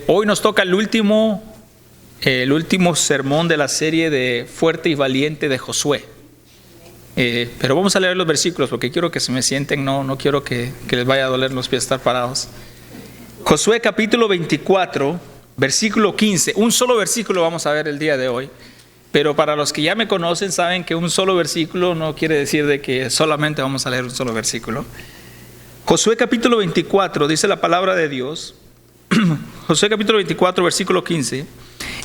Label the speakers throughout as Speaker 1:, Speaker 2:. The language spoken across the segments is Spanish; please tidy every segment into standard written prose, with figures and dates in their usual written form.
Speaker 1: Hoy nos toca el último sermón de la serie de Fuerte y Valiente de Josué. Pero vamos a leer los versículos porque quiero que se me sienten, no quiero que les vaya a doler los pies estar parados. Josué capítulo 24, versículo 15. Un solo versículo vamos a ver el día de hoy. Pero para los que ya me conocen saben que un solo versículo no quiere decir de que solamente vamos a leer un solo versículo. Josué capítulo 24 dice la palabra de Dios. Josué capítulo 24 versículo 15.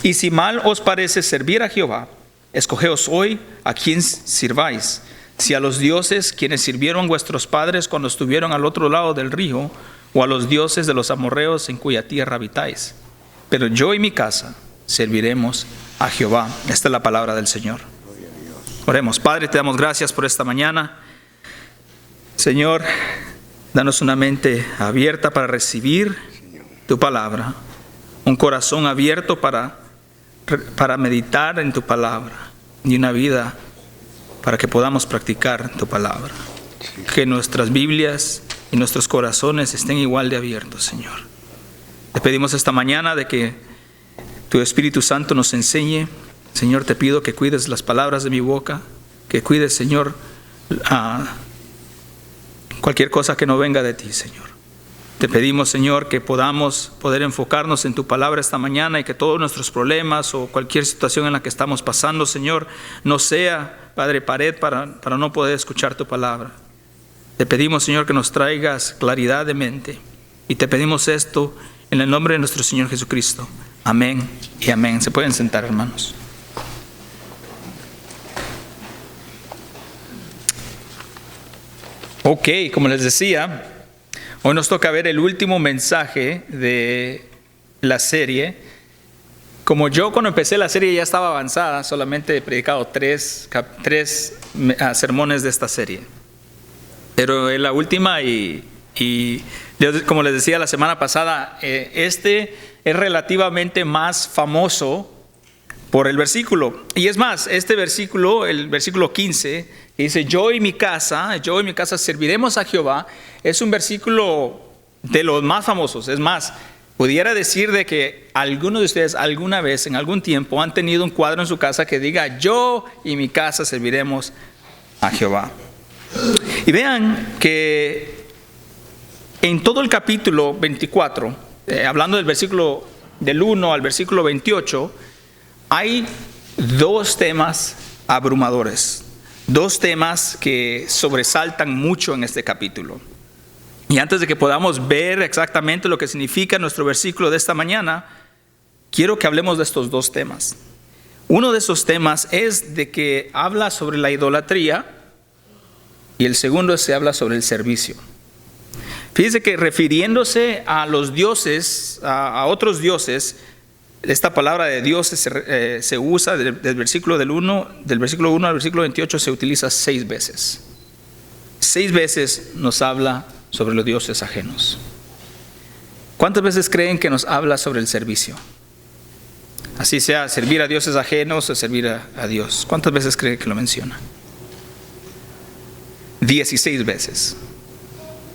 Speaker 1: Y si mal os parece servir a Jehová, escogeos hoy a quién sirváis, si a los dioses quienes sirvieron vuestros padres cuando estuvieron al otro lado del río, o a los dioses de los amorreos en cuya tierra habitáis. Pero yo y mi casa serviremos a Jehová. Esta es la palabra del Señor. Oremos. Padre, te damos gracias por esta mañana. Señor, danos una mente abierta para recibir tu palabra, un corazón abierto para meditar en tu palabra y una vida para que podamos practicar tu palabra. Que nuestras Biblias y nuestros corazones estén igual de abiertos, Señor. Te pedimos esta mañana de que tu Espíritu Santo nos enseñe. Señor, te pido que cuides las palabras de mi boca, que cuides, Señor, cualquier cosa que no venga de ti, Señor. Te pedimos, Señor, que podamos poder enfocarnos en tu palabra esta mañana y que todos nuestros problemas o cualquier situación en la que estamos pasando, Señor, no sea, Padre, pared para no poder escuchar tu palabra. Te pedimos, Señor, que nos traigas claridad de mente. Y te pedimos esto en el nombre de nuestro Señor Jesucristo. Amén y amén. Se pueden sentar, hermanos. Ok, como les decía, hoy nos toca ver el último mensaje de la serie. Como yo cuando empecé la serie ya estaba avanzada, solamente he predicado tres sermones de esta serie. Pero es la última y como les decía la semana pasada, este es relativamente más famoso por el versículo. Y es más, este versículo, el versículo 15, dice, yo y mi casa serviremos a Jehová, es un versículo de los más famosos. Es más, pudiera decir de que algunos de ustedes alguna vez, en algún tiempo, han tenido un cuadro en su casa que diga, yo y mi casa serviremos a Jehová. Y vean que en todo el capítulo 24, hablando del versículo del 1 al versículo 28, hay dos temas abrumadores, dos temas que sobresaltan mucho en este capítulo. Y antes de que podamos ver exactamente lo que significa nuestro versículo de esta mañana, quiero que hablemos de estos dos temas. Uno de esos temas es de que habla sobre la idolatría y el segundo se habla sobre el servicio. Fíjense que refiriéndose a los dioses, a otros dioses, esta palabra de dioses se usa del versículo 1 al versículo 28, se utiliza 6 veces. 6 veces nos habla sobre los dioses ajenos. ¿Cuántas veces creen que nos habla sobre el servicio? Así sea servir a dioses ajenos o servir a Dios. ¿Cuántas veces creen que lo menciona? 16 veces.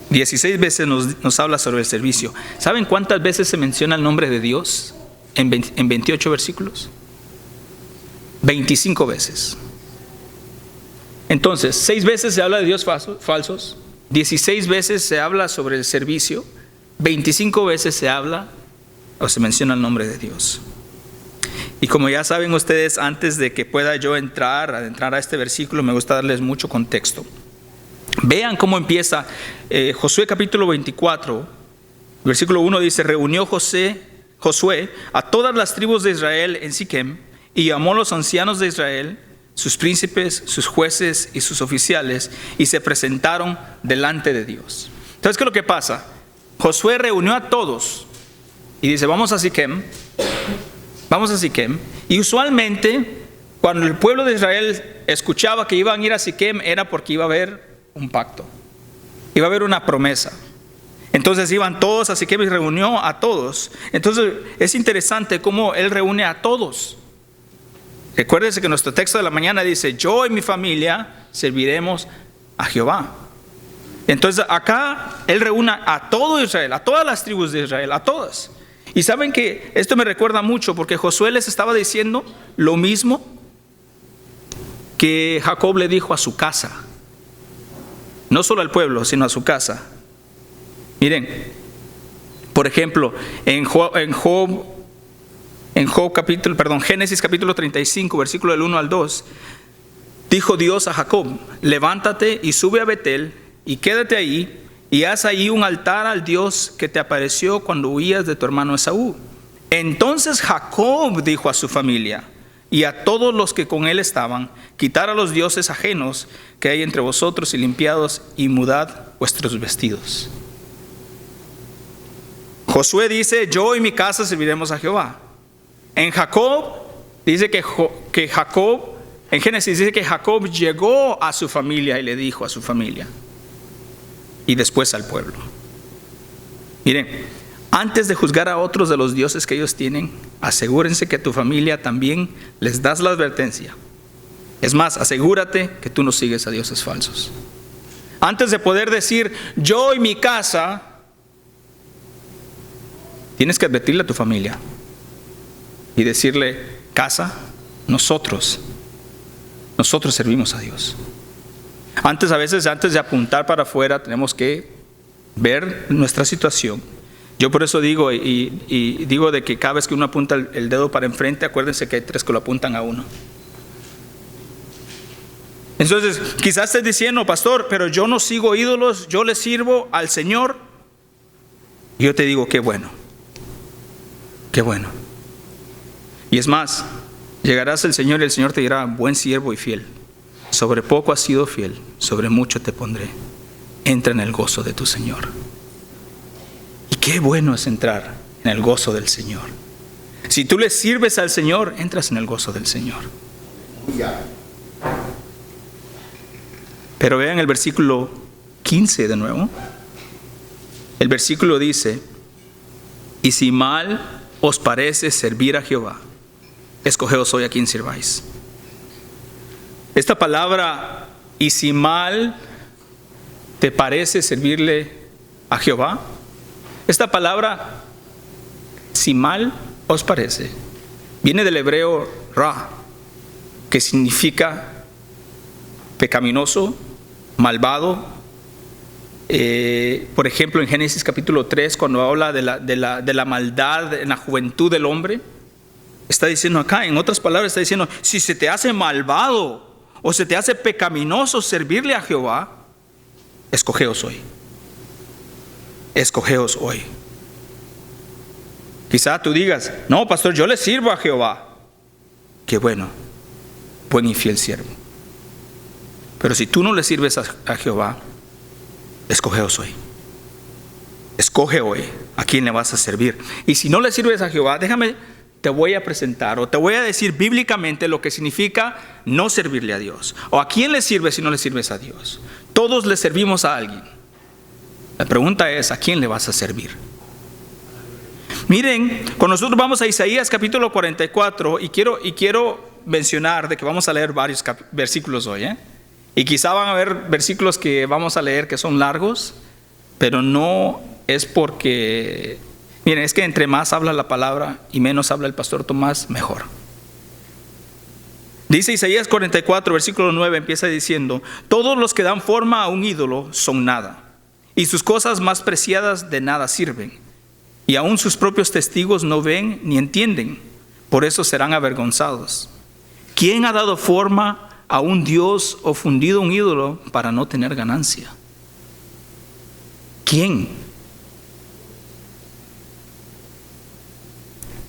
Speaker 1: 16 veces nos habla sobre el servicio. ¿Saben cuántas veces se menciona el nombre de Dios en 28 versículos? 25 veces. Entonces, 6 veces se habla de Dios falsos, 16 veces se habla sobre el servicio, 25 veces se habla o se menciona el nombre de Dios. Y como ya saben ustedes, antes de que pueda yo adentrar a este versículo, me gusta darles mucho contexto. Vean cómo empieza Josué capítulo 24, versículo 1 dice, reunió Josué a todas las tribus de Israel en Siquem y llamó a los ancianos de Israel, sus príncipes, sus jueces y sus oficiales, y se presentaron delante de Dios. Entonces, ¿qué es lo que pasa? Josué reunió a todos y dice, vamos a Siquem, y usualmente cuando el pueblo de Israel escuchaba que iban a ir a Siquem era porque iba a haber un pacto, iba a haber una promesa. Entonces iban todos a Siquem y reunió a todos. Entonces es interesante cómo él reúne a todos. Recuérdense que nuestro texto de la mañana dice, yo y mi familia serviremos a Jehová. Entonces acá Él reúne a todo Israel, a todas las tribus de Israel, a todas. Y saben que esto me recuerda mucho porque Josué les estaba diciendo lo mismo que Jacob le dijo a su casa. No solo al pueblo, sino a su casa. Miren, por ejemplo, Génesis capítulo 35, versículo del 1 al 2, dijo Dios a Jacob: levántate y sube a Betel y quédate ahí y haz ahí un altar al Dios que te apareció cuando huías de tu hermano Esaú. Entonces Jacob dijo a su familia y a todos los que con él estaban: quitad a los dioses ajenos que hay entre vosotros y limpiados y mudad vuestros vestidos. Josué dice: yo y mi casa serviremos a Jehová. En Jacob dice que Jacob, en Génesis dice que Jacob llegó a su familia y le dijo a su familia y después al pueblo. Miren, antes de juzgar a otros de los dioses que ellos tienen, asegúrense que a tu familia también les das la advertencia. Es más, asegúrate que tú no sigues a dioses falsos. Antes de poder decir yo y mi casa, tienes que advertirle a tu familia y decirle: casa, nosotros servimos a Dios. Antes de apuntar para afuera, tenemos que ver nuestra situación. Yo por eso digo, y digo de que cada vez que uno apunta el dedo para enfrente, acuérdense que hay 3 que lo apuntan a uno. Entonces, quizás estés diciendo: pastor, pero yo no sigo ídolos, yo le sirvo al Señor. Y yo te digo: qué bueno, qué bueno. Y es más, llegarás al Señor y el Señor te dirá: buen siervo y fiel, sobre poco has sido fiel, sobre mucho te pondré, entra en el gozo de tu Señor. Y qué bueno es entrar en el gozo del Señor. Si tú le sirves al Señor, entras en el gozo del Señor. Pero vean el versículo 15 de nuevo. El versículo dice: y si mal os parece servir a Jehová, escogeos hoy a quien sirváis. Esta palabra, y si mal te parece servirle a Jehová, esta palabra, si mal os parece, viene del hebreo ra, que significa pecaminoso, malvado. Por ejemplo, en Génesis capítulo 3, cuando habla de la maldad en la juventud del hombre, está diciendo acá, en otras palabras, está diciendo: si se te hace malvado o se te hace pecaminoso servirle a Jehová, escogeos hoy. Escogeos hoy. Quizá tú digas: no, pastor, yo le sirvo a Jehová. Qué bueno, buen y fiel siervo. Pero si tú no le sirves a Jehová, escogeos hoy. Escoge hoy a quién le vas a servir. Y si no le sirves a Jehová, te voy a presentar o te voy a decir bíblicamente lo que significa no servirle a Dios. O a quién le sirves si no le sirves a Dios. Todos le servimos a alguien. La pregunta es: ¿a quién le vas a servir? Miren, con nosotros vamos a Isaías capítulo 44 y quiero mencionar de que vamos a leer varios versículos hoy, Y quizá van a haber versículos que vamos a leer que son largos, pero no es porque, miren, es que entre más habla la palabra y menos habla el pastor Tomás, mejor. Dice Isaías 44, versículo 9, empieza diciendo: todos los que dan forma a un ídolo son nada, y sus cosas más preciadas de nada sirven, y aún sus propios testigos no ven ni entienden, por eso serán avergonzados. ¿Quién ha dado forma a un Dios o fundido un ídolo para no tener ganancia? ¿Quién?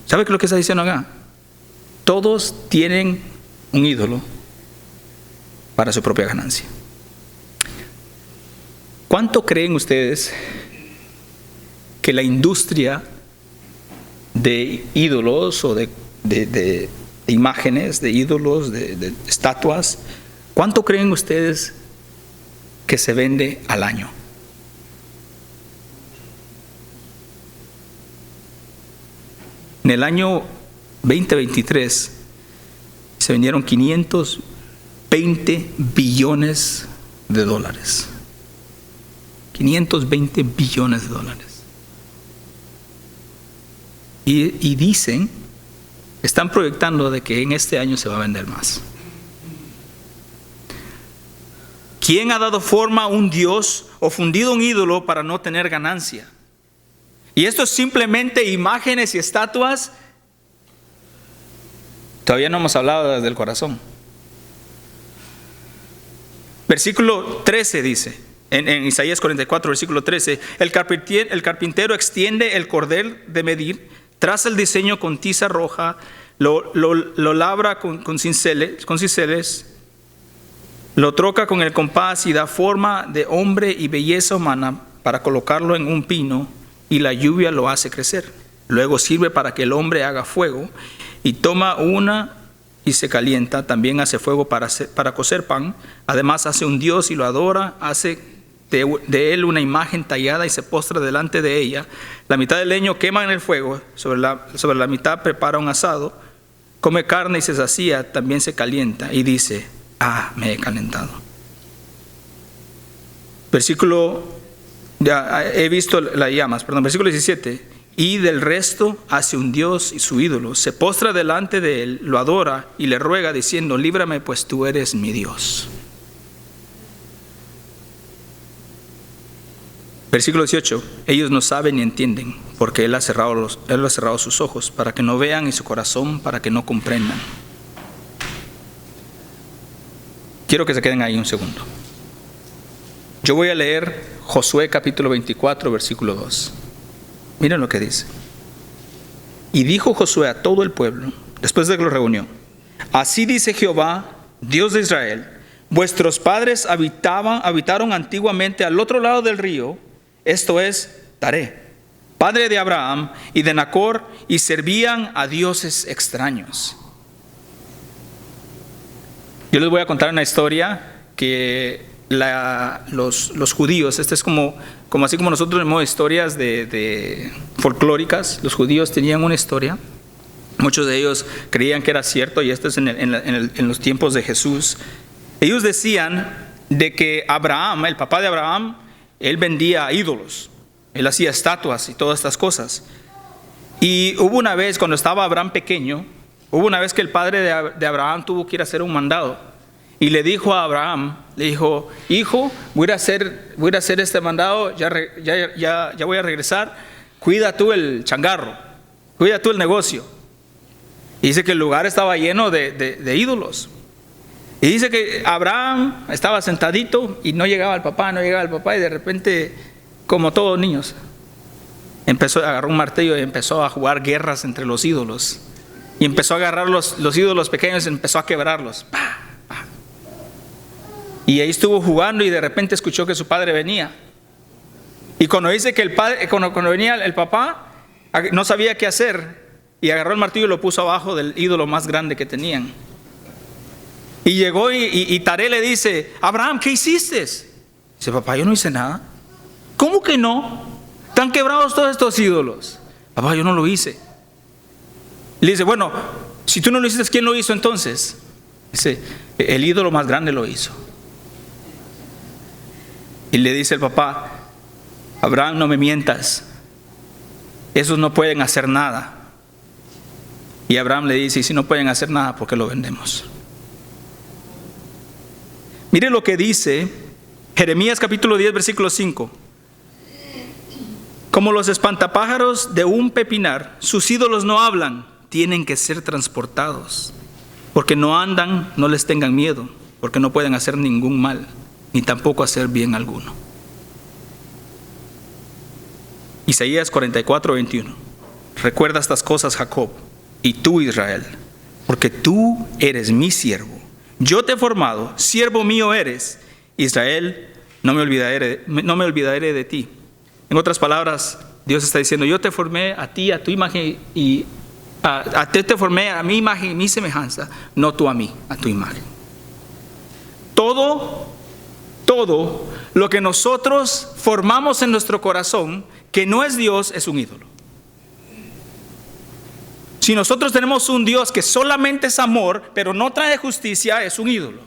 Speaker 1: ¿Sabe qué es lo que está diciendo acá? Todos tienen un ídolo para su propia ganancia. ¿Cuánto creen ustedes que la industria de ídolos o de imágenes, de ídolos, de estatuas, cuánto creen ustedes que se vende al año? En el año 2023 se vendieron 520 billones de dólares. 520 billones de dólares. Y dicen, están proyectando de que en este año se va a vender más. ¿Quién ha dado forma a un dios o fundido un ídolo para no tener ganancia? Y esto es simplemente imágenes y estatuas. Todavía no hemos hablado desde el corazón. Versículo 13 dice, en Isaías 44, versículo 13, el carpintero extiende el cordel de medir, traza el diseño con tiza roja, lo labra con cinceles, lo troca con el compás y da forma de hombre y belleza humana para colocarlo en un pino, y la lluvia lo hace crecer. Luego sirve para que el hombre haga fuego y toma una y se calienta. También hace fuego para cocer pan. Además hace un dios y lo adora. Hace de él una imagen tallada y se postra delante de ella. La mitad del leño quema en el fuego. Sobre la mitad prepara un asado. Come carne y se sacía. También se calienta y dice: me he calentado. Versículo 17. Y del resto hace un dios y su ídolo, se postra delante de él, lo adora y le ruega diciendo: líbrame, pues tú eres mi Dios. Versículo 18. Ellos no saben ni entienden, porque él ha cerrado sus ojos, para que no vean, y su corazón para que no comprendan. Quiero que se queden ahí un segundo. Yo voy a leer Josué capítulo 24, versículo 2. Miren lo que dice. Y dijo Josué a todo el pueblo, después de que lo reunió: así dice Jehová, Dios de Israel: vuestros padres habitaron antiguamente al otro lado del río, esto es, Taré, padre de Abraham y de Nacor, y servían a dioses extraños. Yo les voy a contar una historia que los judíos, este es como así como nosotros tenemos historias de folclóricas, los judíos tenían una historia. Muchos de ellos creían que era cierto, y esto es en los tiempos de Jesús. Ellos decían de que Abraham, el papá de Abraham, él vendía ídolos, él hacía estatuas y todas estas cosas. Y hubo una vez, cuando estaba Abraham pequeño, hubo una vez que el padre de Abraham tuvo que ir a hacer un mandado. Y le dijo a Abraham, le dijo: hijo, voy a hacer este mandado, ya voy a regresar, cuida tú el changarro, cuida tú el negocio. Y dice que el lugar estaba lleno de ídolos. Y dice que Abraham estaba sentadito y no llegaba el papá, y de repente, como todos niños, agarró un martillo y empezó a jugar guerras entre los ídolos. Y empezó a agarrar los ídolos pequeños y empezó a quebrarlos. ¡Pah! Y ahí estuvo jugando y de repente escuchó que su padre venía. Y cuando dice que cuando venía el papá, no sabía qué hacer, y agarró el martillo y lo puso abajo del ídolo más grande que tenían. Y llegó y Taré le dice: Abraham, ¿qué hiciste? Dice: papá, yo no hice nada. ¿Cómo que no? ¿Están quebrados todos estos ídolos? Papá, yo no lo hice. Y le dice: bueno, si tú no lo hiciste, ¿quién lo hizo entonces? Dice: el ídolo más grande lo hizo. Y le dice el papá: Abraham, no me mientas, esos no pueden hacer nada. Y Abraham le dice: y si no pueden hacer nada, ¿por qué lo vendemos? Mire lo que dice Jeremías capítulo 10, versículo 5. Como los espantapájaros de un pepinar, sus ídolos no hablan, tienen que ser transportados. Porque no andan, no les tengan miedo, porque no pueden hacer ningún mal, ni tampoco hacer bien alguno. Isaías 44, 21. Recuerda estas cosas, Jacob, y tú, Israel, porque tú eres mi siervo. Yo te he formado, siervo mío eres. Israel, no me olvidaré de ti. En otras palabras, Dios está diciendo: yo te formé a ti, a tu imagen, y a ti te formé a mi imagen y mi semejanza, no tú a mí, a tu imagen. Todo lo que nosotros formamos en nuestro corazón que no es Dios es un ídolo. Si nosotros tenemos un Dios que solamente es amor, pero no trae justicia, es un ídolo.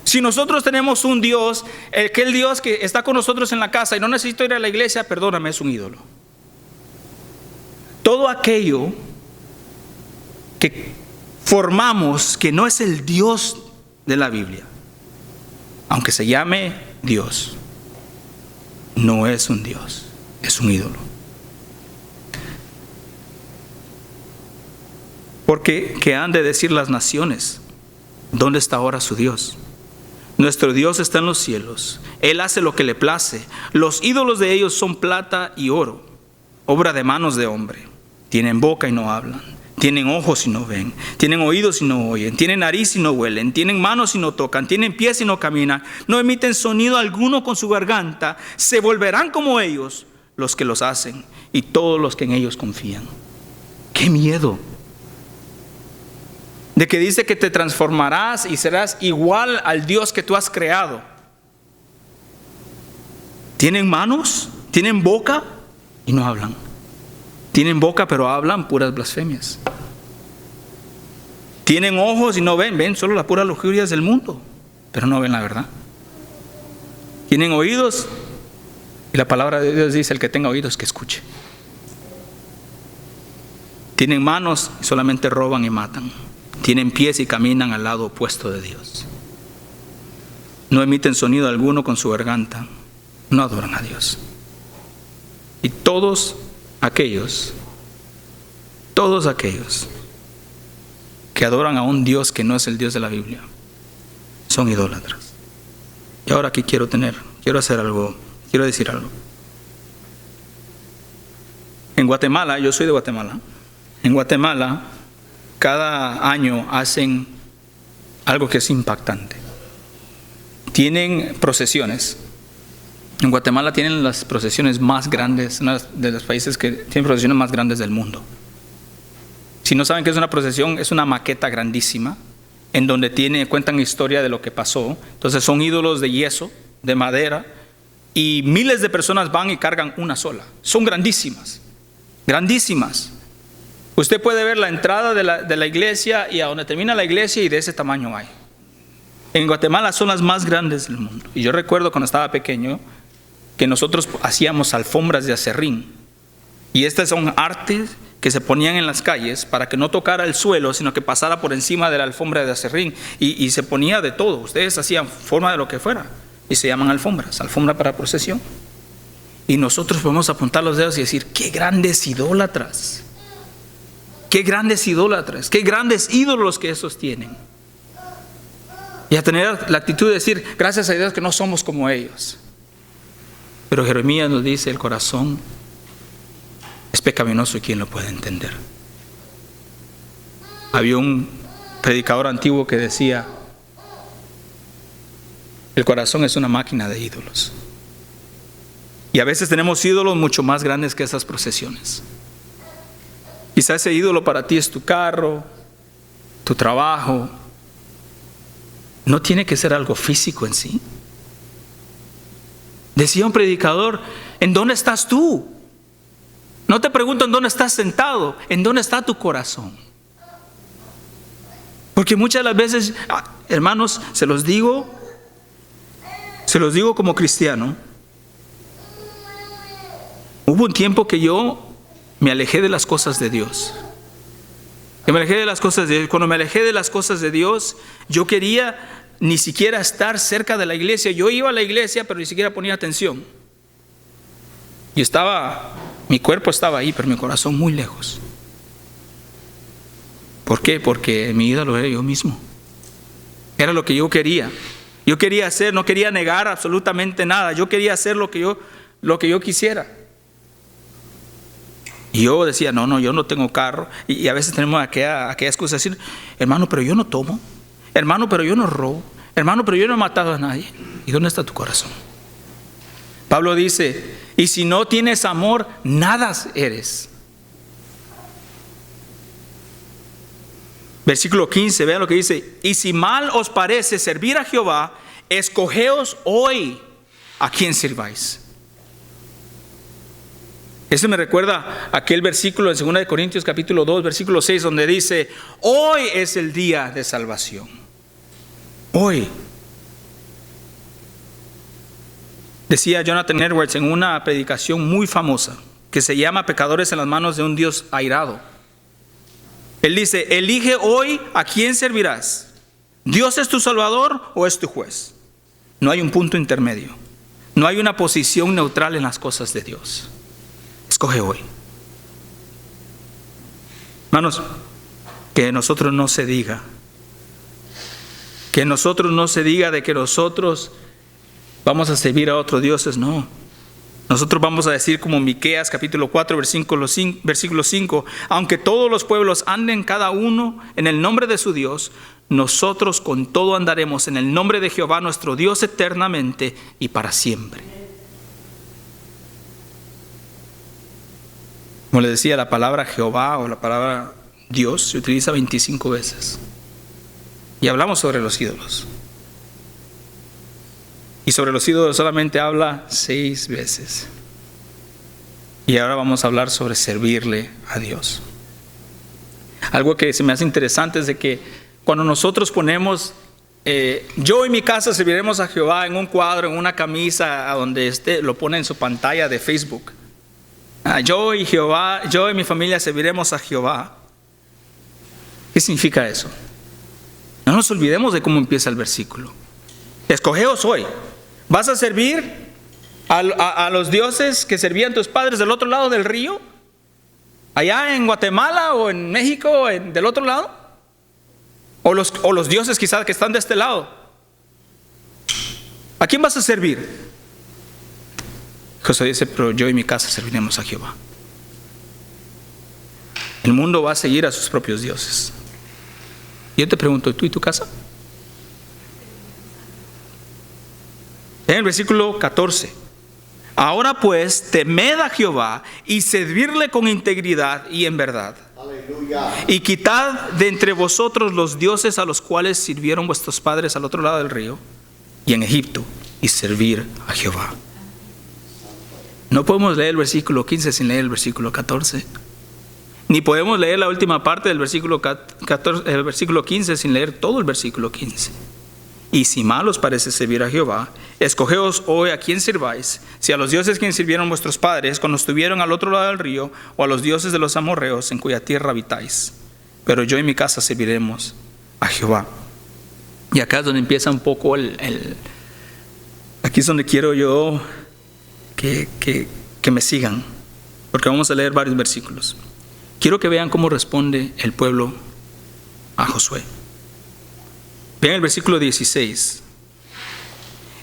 Speaker 1: Si nosotros tenemos un Dios, aquel Dios que está con nosotros en la casa y no necesito ir a la iglesia, perdóname, es un ídolo. Todo aquello que formamos que no es el Dios de la Biblia, aunque se llame Dios, no es un Dios, es un ídolo. Porque ¿qué han de decir las naciones? ¿Dónde está ahora su Dios? Nuestro Dios está en los cielos. Él hace lo que le place. Los ídolos de ellos son plata y oro, obra de manos de hombre. Tienen boca y no hablan. Tienen ojos y no ven. Tienen oídos y no oyen. Tienen nariz y no huelen. Tienen manos y no tocan. Tienen pies y no caminan. No emiten sonido alguno con su garganta. Se volverán como ellos los que los hacen y todos los que en ellos confían. ¡Qué miedo! De que dice que te transformarás y serás igual al Dios que tú has creado. Tienen manos, tienen boca y no hablan. Tienen boca pero hablan puras blasfemias. Tienen ojos y no ven, ven solo las puras lujurias del mundo, pero no ven la verdad. Tienen oídos y la palabra de Dios dice: el que tenga oídos que escuche. Tienen manos y solamente roban y matan. Tienen pies y caminan al lado opuesto de Dios. No emiten sonido alguno con su garganta. No adoran a Dios. Y todos aquellos que adoran a un Dios que no es el Dios de la Biblia son idólatras. Y ahora aquí quiero decir algo. En Guatemala, yo soy de Guatemala. En Guatemala, cada año hacen algo que es impactante. Tienen procesiones. En Guatemala tienen las procesiones más grandes, uno de los países que tienen procesiones más grandes del mundo. Si no saben qué es una procesión, es una maqueta grandísima en donde cuentan historia de lo que pasó. Entonces son ídolos de yeso, de madera, y miles de personas van y cargan una sola. Son grandísimas, grandísimas. Usted puede ver la entrada de la iglesia y a donde termina la iglesia, y de ese tamaño hay. En Guatemala son las más grandes del mundo. Y yo recuerdo cuando estaba pequeño que nosotros hacíamos alfombras de aserrín. Y estas son artes que se ponían en las calles para que no tocara el suelo, sino que pasara por encima de la alfombra de aserrín. Y se ponía de todo. Ustedes hacían forma de lo que fuera. Y se llaman alfombras, alfombra para procesión. Y nosotros podemos apuntar los dedos y decir: ¡qué grandes idólatras! ¡Qué grandes idólatras! ¡Qué grandes ídolos que esos tienen! Y a tener la actitud de decir: gracias a Dios que no somos como ellos. Pero Jeremías nos dice: el corazón es pecaminoso y ¿quién lo puede entender? Había un predicador antiguo que decía: el corazón es una máquina de ídolos. Y a veces tenemos ídolos mucho más grandes que esas procesiones. Quizás ese ídolo para ti es tu carro, tu trabajo. No tiene que ser algo físico en sí. Decía un predicador: ¿en dónde estás tú? No te pregunto en dónde estás sentado, en dónde está tu corazón. Porque muchas de las veces, hermanos, se los digo como cristiano. Hubo un tiempo que yo me alejé de las cosas de Dios. Cuando me alejé de las cosas de Dios, yo quería ni siquiera estar cerca de la iglesia. Yo iba a la iglesia, pero ni siquiera ponía atención. Mi cuerpo estaba ahí, pero mi corazón muy lejos. ¿Por qué? Porque mi ídolo era yo mismo. Era lo que yo quería. Yo quería hacer, no quería negar absolutamente nada. Yo quería hacer lo que yo quisiera. Y yo decía: no, yo no tengo carro. Y a veces tenemos aquella excusa de decir: hermano, pero yo no tomo. Hermano, pero yo no robo. Hermano, pero yo no he matado a nadie. ¿Y dónde está tu corazón? Pablo dice: y si no tienes amor, nada eres. Versículo 15, vean lo que dice: y si mal os parece servir a Jehová, escogeos hoy a quién sirváis. Eso me recuerda aquel versículo en 2 Corintios capítulo 2, versículo 6, donde dice: hoy es el día de salvación. Hoy. Decía Jonathan Edwards en una predicación muy famosa que se llama Pecadores en las manos de un Dios airado. Él dice: elige hoy a quién servirás. ¿Dios es tu salvador o es tu juez? No hay un punto intermedio. No hay una posición neutral en las cosas de Dios. Escoge hoy. Hermanos, que nosotros no se diga. Que nosotros no se diga de que nosotros vamos a servir a otros dioses. No. Nosotros vamos a decir como Miqueas capítulo 4 versículo 5: aunque todos los pueblos anden cada uno en el nombre de su Dios, nosotros con todo andaremos en el nombre de Jehová nuestro Dios eternamente y para siempre. Como les decía, la palabra Jehová o la palabra Dios se utiliza 25 veces. Y hablamos sobre los ídolos. Y sobre los ídolos solamente habla 6 veces. Y ahora vamos a hablar sobre servirle a Dios. Algo que se me hace interesante es de que cuando nosotros ponemos yo y mi casa serviremos a Jehová en un cuadro, en una camisa, a donde lo pone en su pantalla de Facebook. Yo y mi familia serviremos a Jehová. ¿Qué significa eso? No nos olvidemos de cómo empieza el versículo. Escogeos hoy. ¿Vas a servir a los dioses que servían tus padres del otro lado del río? ¿Allá en Guatemala o en México, del otro lado? ¿O los dioses quizás que están de este lado? ¿A quién vas a servir? Josué dice: pero yo y mi casa serviremos a Jehová. El mundo va a seguir a sus propios dioses. Yo te pregunto, ¿tú y tu casa? En el versículo 14: ahora pues temed a Jehová y servirle con integridad y en verdad. Aleluya. Y quitad de entre vosotros los dioses a los cuales sirvieron vuestros padres al otro lado del río y en Egipto, y servir a Jehová. No podemos leer el versículo 15 sin leer el versículo 14. Ni podemos leer la última parte del versículo 14, el versículo 15 sin leer todo el versículo 15. Y si mal os parece servir a Jehová, escogeos hoy a quién sirváis, si a los dioses que sirvieron vuestros padres cuando estuvieron al otro lado del río, o a los dioses de los amorreos en cuya tierra habitáis. Pero yo y mi casa serviremos a Jehová. Y acá es donde empieza un poco aquí es donde quiero yo que me sigan, porque vamos a leer varios versículos. Quiero que vean cómo responde el pueblo a Josué. Vean el versículo 16.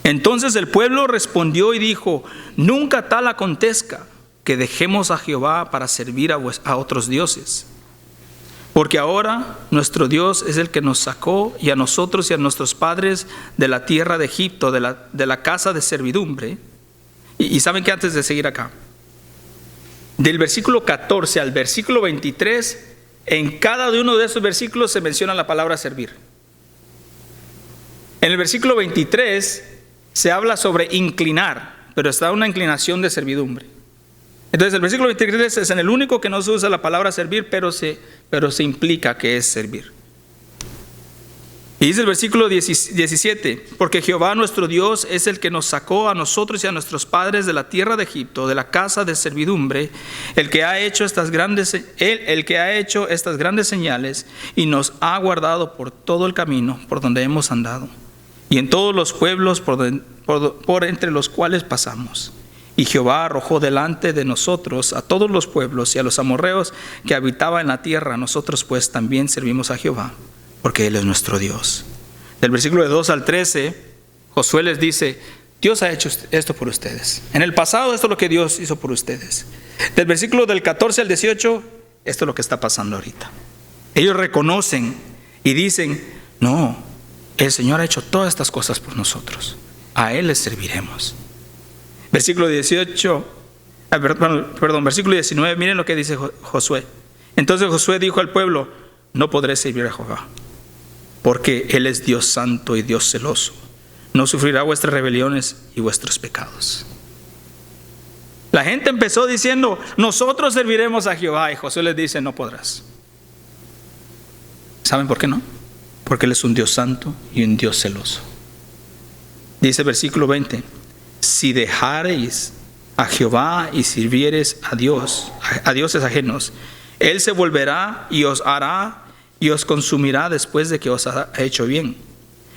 Speaker 1: Entonces el pueblo respondió y dijo: nunca tal acontezca que dejemos a Jehová para servir a otros dioses. Porque ahora nuestro Dios es el que nos sacó, y a nosotros y a nuestros padres, de la tierra de Egipto, de la casa de servidumbre. Y saben que antes de seguir acá, del versículo 14 al versículo 23, en cada uno de esos versículos se menciona la palabra servir. En el versículo 23 se habla sobre inclinar, pero está una inclinación de servidumbre. Entonces el versículo 23 es en el único que no se usa la palabra servir, pero se implica que es servir. Y dice el versículo 17: porque Jehová nuestro Dios es el que nos sacó a nosotros y a nuestros padres de la tierra de Egipto, de la casa de servidumbre, el que ha hecho estas grandes señales, y nos ha guardado por todo el camino por donde hemos andado, y en todos los pueblos por entre los cuales pasamos. Y Jehová arrojó delante de nosotros a todos los pueblos y a los amorreos que habitaban en la tierra. Nosotros pues también servimos a Jehová, porque Él es nuestro Dios. Del versículo de 2 al 13, Josué les dice: Dios ha hecho esto por ustedes. En el pasado esto es lo que Dios hizo por ustedes. Del versículo del 14 al 18, esto es lo que está pasando ahorita. Ellos reconocen y dicen: no, el Señor ha hecho todas estas cosas por nosotros. A Él les serviremos. Versículo 19, miren lo que dice Josué. Entonces Josué dijo al pueblo: no podré servir a Jehová, porque Él es Dios santo y Dios celoso. No sufrirá vuestras rebeliones y vuestros pecados. La gente empezó diciendo: nosotros serviremos a Jehová. Y Josué les dice: no podrás. ¿Saben por qué no? Porque Él es un Dios santo y un Dios celoso. Dice versículo 20:
Speaker 2: si dejareis a Jehová y sirviereis a dioses ajenos, Él se volverá y os hará y os consumirá después de que os ha hecho bien.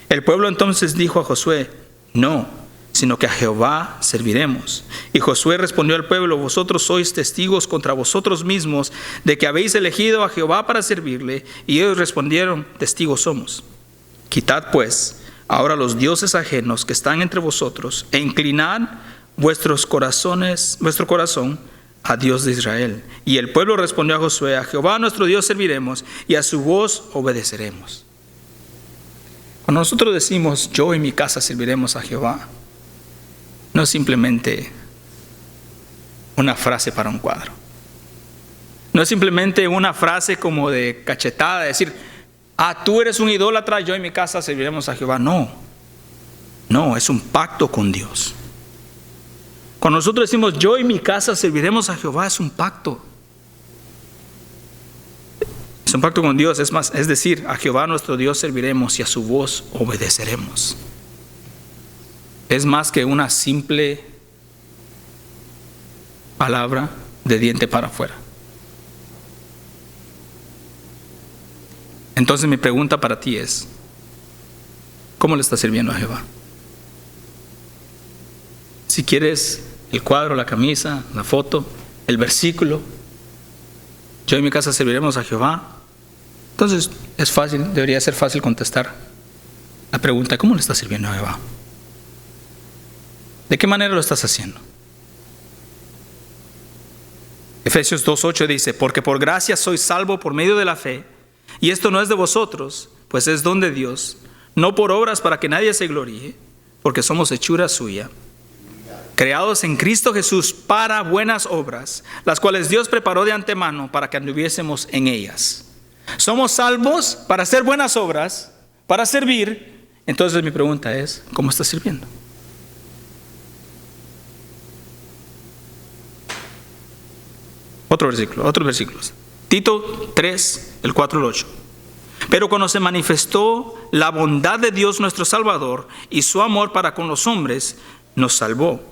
Speaker 2: El pueblo entonces dijo a Josué: no, sino que a Jehová serviremos. Y Josué respondió al pueblo: vosotros sois testigos contra vosotros mismos de que habéis elegido a Jehová para servirle. Y ellos respondieron: testigos somos. Quitad pues ahora los dioses ajenos que están entre vosotros, e inclinad vuestro corazón a Dios de Israel. Y el pueblo respondió a Josué: a Jehová nuestro Dios serviremos, y a su voz obedeceremos. Cuando nosotros decimos: yo y mi casa serviremos a Jehová, no es simplemente una frase para un cuadro. No es simplemente una frase como de cachetada, de decir: tú eres un idólatra, yo y mi casa serviremos a Jehová. No, es un pacto con Dios. Cuando nosotros decimos: yo y mi casa serviremos a Jehová, es un pacto. Es un pacto con Dios, es decir, a Jehová nuestro Dios serviremos y a su voz obedeceremos. Es más que una simple palabra de diente para afuera. Entonces mi pregunta para ti es: ¿cómo le estás sirviendo a Jehová? Si quieres el cuadro, la camisa, la foto, el versículo, yo y mi casa serviremos a Jehová, entonces es fácil, debería ser fácil contestar la pregunta: ¿cómo le estás sirviendo a Jehová? ¿De qué manera lo estás haciendo? Efesios 2:8 dice: porque por gracia sois salvo por medio de la fe, y esto no es de vosotros, pues es don de Dios, no por obras para que nadie se gloríe, porque somos hechura suya, creados en Cristo Jesús para buenas obras, las cuales Dios preparó de antemano para que anduviésemos en ellas. Somos salvos para hacer buenas obras, para servir. Entonces mi pregunta es: ¿cómo estás sirviendo? Otros versículos. Tito 3, el 4 al 8. Pero cuando se manifestó la bondad de Dios nuestro Salvador y su amor para con los hombres, nos salvó,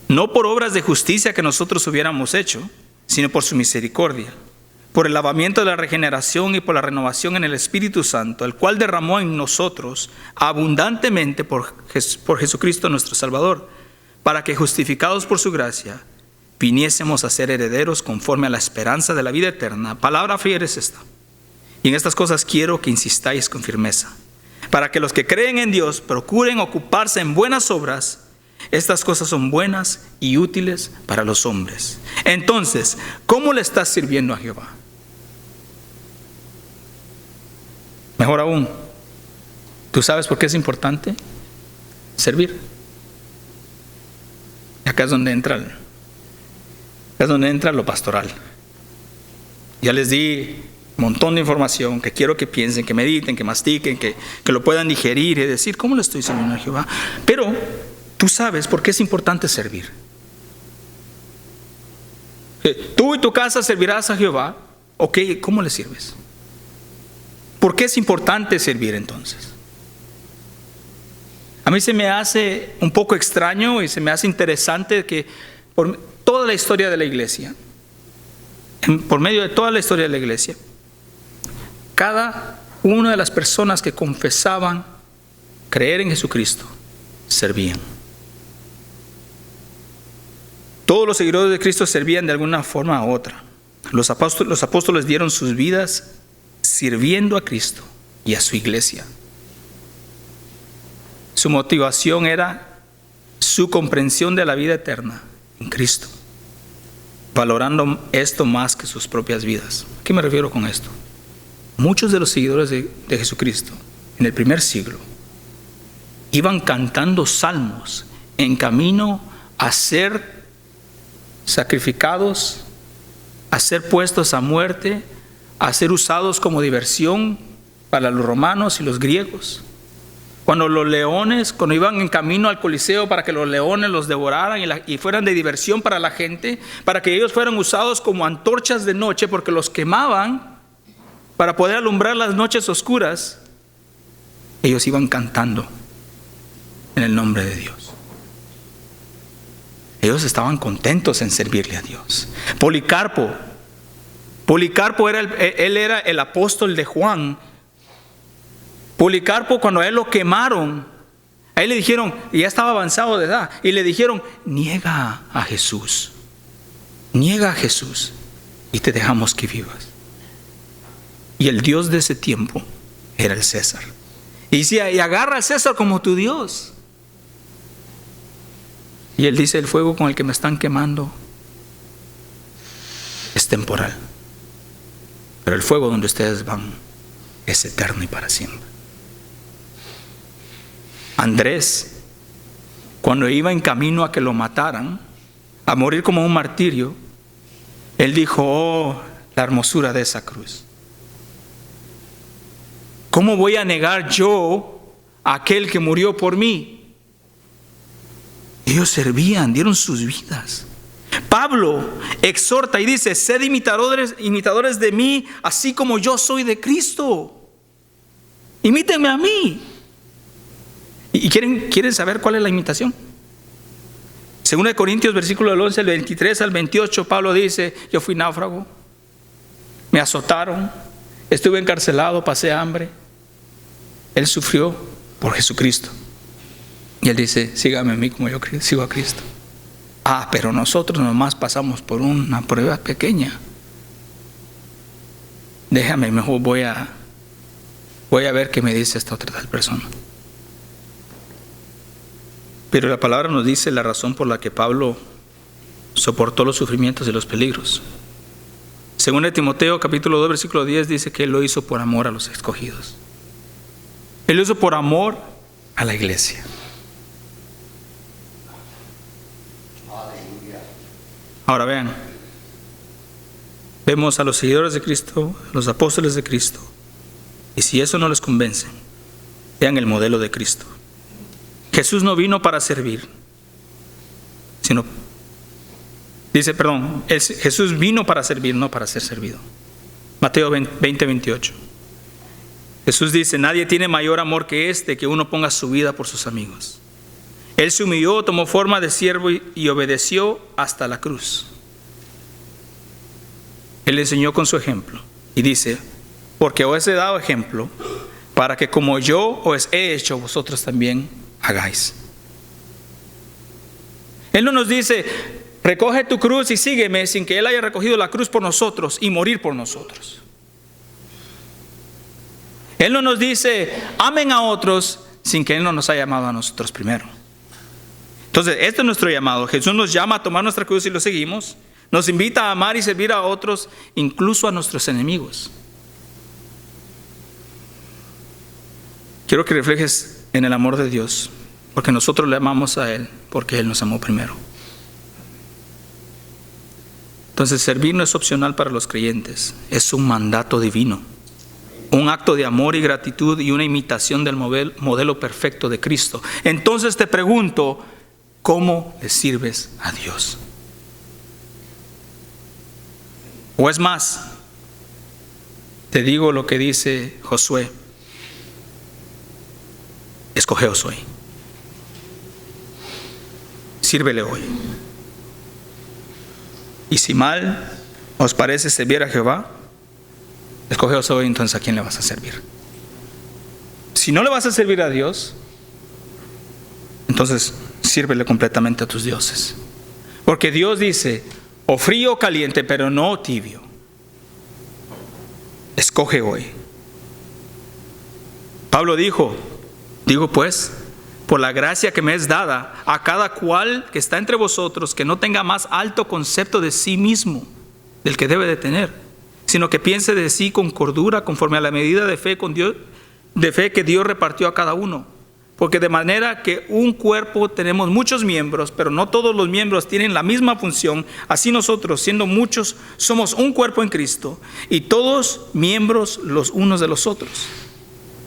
Speaker 2: no por obras de justicia que nosotros hubiéramos hecho, sino por su misericordia, por el lavamiento de la regeneración y por la renovación en el Espíritu Santo, el cual derramó en nosotros abundantemente por Jesucristo nuestro Salvador, para que, justificados por su gracia, viniésemos a ser herederos conforme a la esperanza de la vida eterna. Palabra fiel es esta. Y en estas cosas quiero que insistáis con firmeza, para que los que creen en Dios procuren ocuparse en buenas obras. Estas cosas son buenas y útiles para los hombres. Entonces, ¿cómo le estás sirviendo a Jehová? Mejor aún, ¿tú sabes por qué es importante servir? Acá es donde entra lo pastoral. Ya les di un montón de información que quiero que piensen, que mediten, que mastiquen, que lo puedan digerir y decir: ¿cómo le estoy sirviendo a Jehová? Pero tú sabes por qué es importante servir. Tú y tu casa servirás a Jehová. Ok, ¿cómo le sirves? ¿Por qué es importante servir entonces? A mí se me hace un poco extraño y se me hace interesante que por toda la historia de la iglesia, por medio de toda la historia de la iglesia, cada una de las personas que confesaban creer en Jesucristo servían. Todos los seguidores de Cristo servían de alguna forma u otra. Los apóstoles dieron sus vidas sirviendo a Cristo y a su iglesia. Su motivación era su comprensión de la vida eterna en Cristo, valorando esto más que sus propias vidas. ¿A qué me refiero con esto? Muchos de los seguidores de Jesucristo en el primer siglo iban cantando salmos en camino a ser sacrificados, a ser puestos a muerte, a ser usados como diversión para los romanos y los griegos. Cuando iban en camino al Coliseo para que los leones los devoraran y fueran de diversión para la gente, para que ellos fueran usados como antorchas de noche porque los quemaban para poder alumbrar las noches oscuras, ellos iban cantando en el nombre de Dios. ellos estaban contentos en servirle a Dios. Policarpo él era el apóstol de Juan. Policarpo, cuando a él lo quemaron, a él le dijeron, y ya estaba avanzado de edad, y le dijeron, niega a Jesús y te dejamos que vivas. Y el Dios de ese tiempo era el César. Y decía, y agarra al César como tu Dios. Y él dice, el fuego con el que me están quemando es temporal, pero el fuego donde ustedes van es eterno y para siempre. Andrés, cuando iba en camino a que lo mataran, a morir como un martirio, él dijo, oh, la hermosura de esa cruz. ¿Cómo voy a negar yo a aquel que murió por mí? Ellos servían, dieron sus vidas. Pablo exhorta y dice, sed imitadores de mí, así como yo soy de Cristo. Imítenme a mí. ¿Y quieren saber cuál es la imitación? 2 Corintios, versículo del 11 al 23 al 28, Pablo dice, yo fui náufrago, me azotaron, estuve encarcelado, pasé hambre. Él sufrió por Jesucristo. Y él dice, sígame a mí como yo sigo a Cristo. Pero nosotros nomás pasamos por una prueba pequeña. Déjame, mejor voy a ver qué me dice esta otra tal persona. Pero la palabra nos dice la razón por la que Pablo soportó los sufrimientos y los peligros. Según de Timoteo capítulo 2 versículo 10 dice que él lo hizo por amor a los escogidos. Él lo hizo por amor a la iglesia. Ahora vean, vemos a los seguidores de Cristo, a los apóstoles de Cristo, y si eso no les convence, vean el modelo de Cristo. Jesús no vino para servir, sino, Jesús vino para servir, no para ser servido. Mateo 20:28. Jesús dice, nadie tiene mayor amor que este, que uno ponga su vida por sus amigos. Él se humilló, tomó forma de siervo y obedeció hasta la cruz. Él le enseñó con su ejemplo y dice, porque os he dado ejemplo para que como yo os he hecho, vosotros también hagáis. Él no nos dice, recoge tu cruz y sígueme, sin que Él haya recogido la cruz por nosotros y morir por nosotros. Él no nos dice, amen a otros, sin que Él no nos haya amado a nosotros primero. Entonces, este es nuestro llamado. Jesús nos llama a tomar nuestra cruz y lo seguimos. Nos invita a amar y servir a otros, incluso a nuestros enemigos. Quiero que reflejes en el amor de Dios, porque nosotros le amamos a Él, porque Él nos amó primero. Entonces, servir no es opcional para los creyentes, es un mandato divino. Un acto de amor y gratitud y una imitación del modelo perfecto de Cristo. Entonces te pregunto, ¿cómo le sirves a Dios? O es más, te digo lo que dice Josué, escogeos hoy, sírvele hoy. Y si mal os parece servir a Jehová, escogeos hoy, entonces ¿a quién le vas a servir? Si no le vas a servir a Dios, entonces sírvele completamente a tus dioses. Porque Dios dice, o frío o caliente, pero no tibio. Escoge hoy. Pablo digo pues, por la gracia que me es dada, a cada cual que está entre vosotros, que no tenga más alto concepto de sí mismo del que debe de tener, sino que piense de sí con cordura, conforme a la medida de fe que Dios repartió a cada uno. Porque de manera que un cuerpo tenemos muchos miembros, pero no todos los miembros tienen la misma función, así nosotros, siendo muchos, somos un cuerpo en Cristo, y todos miembros los unos de los otros.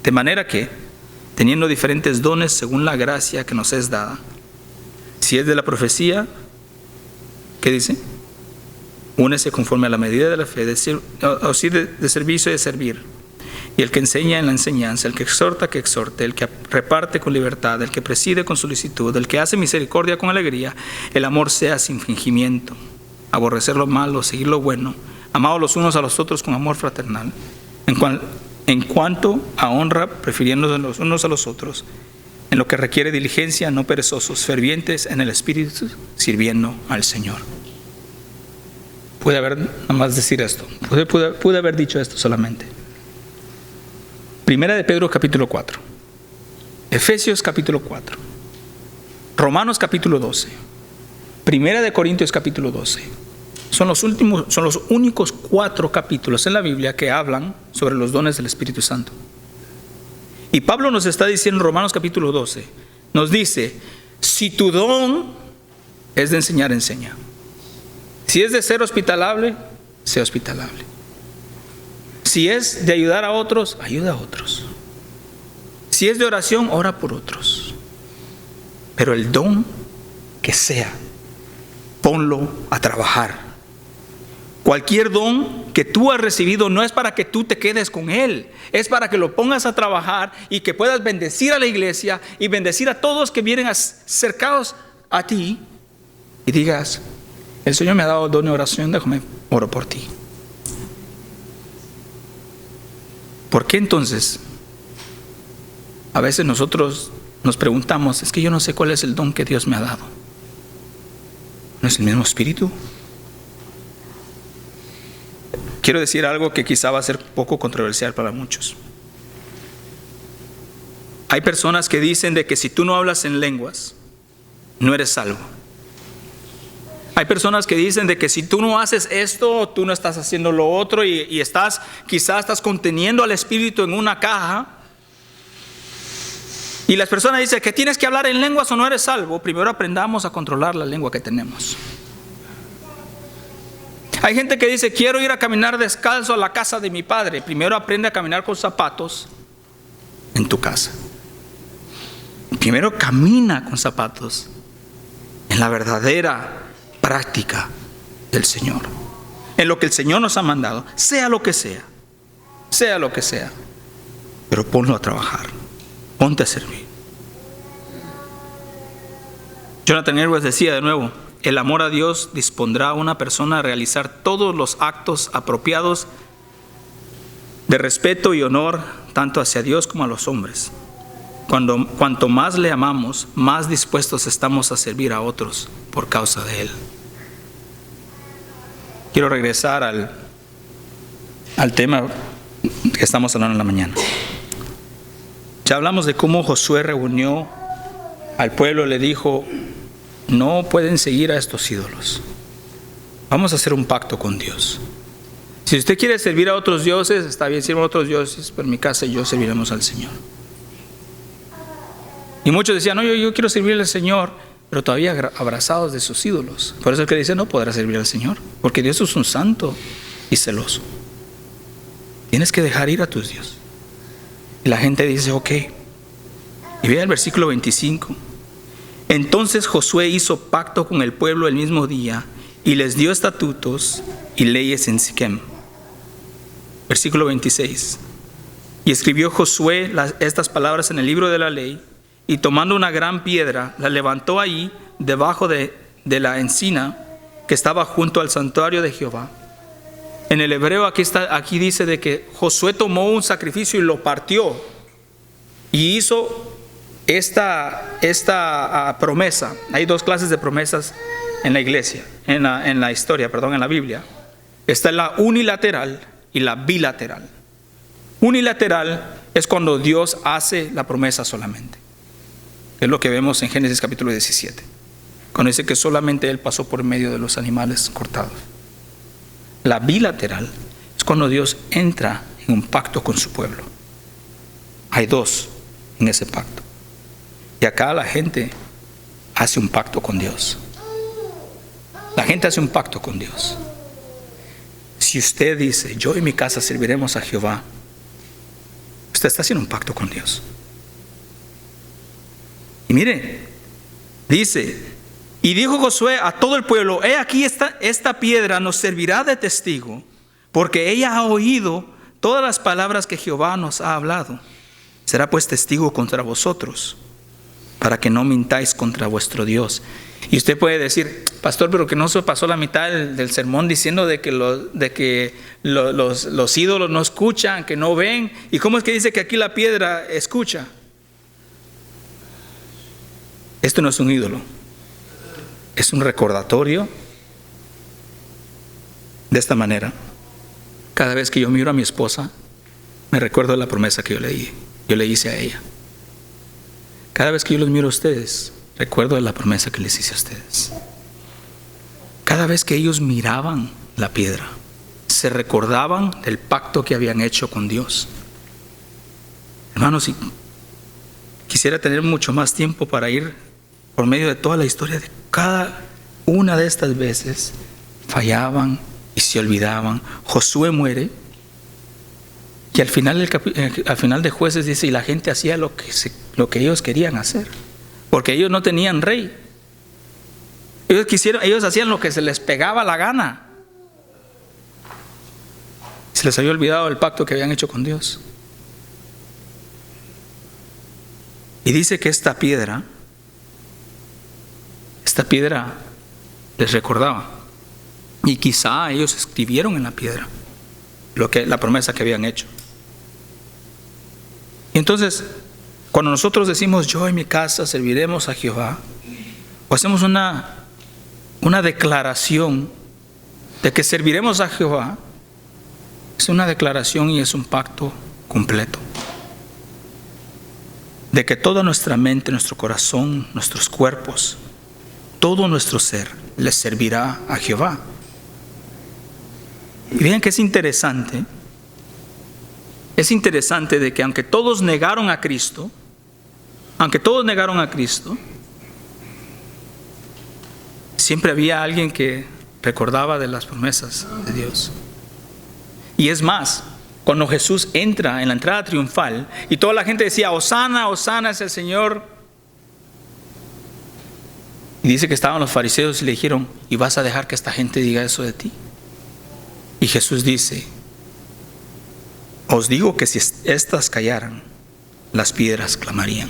Speaker 2: De manera que, teniendo diferentes dones según la gracia que nos es dada, si es de la profecía, ¿qué dice? Únese conforme a la medida de la fe, de servicio y de servir. Y el que enseña en la enseñanza, el que exhorta, que exhorte, el que reparte con libertad, el que preside con solicitud, el que hace misericordia con alegría, el amor sea sin fingimiento, aborrecer lo malo, seguir lo bueno, amados los unos a los otros con amor fraternal, en cuanto a honra, prefiriéndonos los unos a los otros, en lo que requiere diligencia, no perezosos, fervientes en el Espíritu, sirviendo al Señor. Pude haber nada más decir esto, pude haber dicho esto solamente. Primera de Pedro capítulo 4, Efesios capítulo 4, Romanos capítulo 12, Primera de Corintios capítulo 12. Son los únicos 4 capítulos en la Biblia que hablan sobre los dones del Espíritu Santo. Y Pablo nos está diciendo en Romanos capítulo 12, nos dice, si tu don es de enseñar, enseña. Si es de ser hospitalable, sea hospitalable. Si es de ayudar a otros, ayuda a otros. Si es de oración, ora por otros. Pero el don que sea, ponlo a trabajar. Cualquier don que tú has recibido no es para que tú te quedes con él, es para que lo pongas a trabajar y que puedas bendecir a la iglesia y bendecir a todos que vienen cercados a ti y digas, el Señor me ha dado don de oración, déjame oro por ti. ¿Por qué entonces a veces nosotros nos preguntamos, es que yo no sé cuál es el don que Dios me ha dado? ¿No es el mismo Espíritu? Quiero decir algo que quizá va a ser poco controversial para muchos. Hay personas que dicen de que si tú no hablas en lenguas, no eres salvo. Hay personas que dicen de que si tú no haces esto, tú no estás haciendo lo otro y quizás estás conteniendo al Espíritu en una caja. Y las personas dicen que tienes que hablar en lenguas o no eres salvo. Primero aprendamos a controlar la lengua que tenemos. Hay gente que dice, quiero ir a caminar descalzo a la casa de mi padre. Primero aprende a caminar con zapatos en tu casa. Primero camina con zapatos en la verdadera práctica del Señor, en lo que el Señor nos ha mandado, sea lo que sea, pero ponlo a trabajar, ponte a servir. Jonathan Edwards decía de nuevo, el amor a Dios dispondrá a una persona a realizar todos los actos apropiados de respeto y honor tanto hacia Dios como a los hombres. Cuanto más le amamos, más dispuestos estamos a servir a otros por causa de Él. Quiero regresar al tema que estamos hablando en la mañana. Ya hablamos de cómo Josué reunió al pueblo y le dijo, no pueden seguir a estos ídolos. Vamos a hacer un pacto con Dios. Si usted quiere servir a otros dioses, está bien, sirvan a otros dioses, pero en mi casa y yo serviremos al Señor. Y muchos decían, no, yo quiero servir al Señor, pero todavía abrazados de sus ídolos. Por eso el que dice, no podrá servir al Señor, porque Dios es un santo y celoso. Tienes que dejar ir a tus dioses. Y la gente dice, ok. Y vea el versículo 25. Entonces Josué hizo pacto con el pueblo el mismo día y les dio estatutos y leyes en Siquem. Versículo 26. Y escribió Josué estas palabras en el libro de la ley, y tomando una gran piedra, la levantó allí debajo de la encina que estaba junto al santuario de Jehová. En el hebreo aquí dice de que Josué tomó un sacrificio y lo partió y hizo esta promesa. Hay 2 clases de promesas en la iglesia, en la Biblia. Está la unilateral y la bilateral. Unilateral es cuando Dios hace la promesa solamente. Es lo que vemos en Génesis capítulo 17, cuando dice que solamente Él pasó por medio de los animales cortados. La bilateral es cuando Dios entra en un pacto con su pueblo. Hay 2 en ese pacto. Y acá la gente hace un pacto con Dios. La gente hace un pacto con Dios. Si usted dice, yo y mi casa serviremos a Jehová, usted está haciendo un pacto con Dios. Y mire, dice, y dijo Josué a todo el pueblo, he aquí esta piedra nos servirá de testigo, porque ella ha oído todas las palabras que Jehová nos ha hablado, será pues testigo contra vosotros, para que no mintáis contra vuestro Dios. Y usted puede decir, pastor, pero que no se pasó la mitad del sermón diciendo de que los ídolos no escuchan, que no ven. ¿Y cómo es que dice que aquí la piedra escucha? Esto no es un ídolo, es un recordatorio. De esta manera, cada vez que yo miro a mi esposa, me recuerdo de la promesa que yo le hice a ella. Cada vez que yo los miro a ustedes, recuerdo de la promesa que les hice a ustedes. Cada vez que ellos miraban la piedra, se recordaban del pacto que habían hecho con Dios. Hermanos, si quisiera tener mucho más tiempo para ir por medio de toda la historia de cada una de estas veces, fallaban y se olvidaban. Josué muere y al final de Jueces dice, y la gente hacía lo que ellos querían hacer, porque ellos no tenían rey. Ellos hacían lo que se les pegaba la gana. Se les había olvidado el pacto que habían hecho con Dios. Y dice que esta piedra les recordaba. Y quizá ellos escribieron en la piedra la promesa que habían hecho. Y entonces, cuando nosotros decimos, yo en mi casa serviremos a Jehová, o hacemos una declaración de que serviremos a Jehová, es una declaración y es un pacto completo. De que toda nuestra mente, nuestro corazón, nuestros cuerpos, todo nuestro ser les servirá a Jehová. Y vean que es interesante de que aunque todos negaron a Cristo, siempre había alguien que recordaba de las promesas de Dios. Y es más, cuando Jesús entra en la entrada triunfal y toda la gente decía, Hosana, Hosana es el Señor. Y dice que estaban los fariseos y le dijeron, ¿y vas a dejar que esta gente diga eso de ti? Y Jesús dice, os digo que si estas callaran, las piedras clamarían.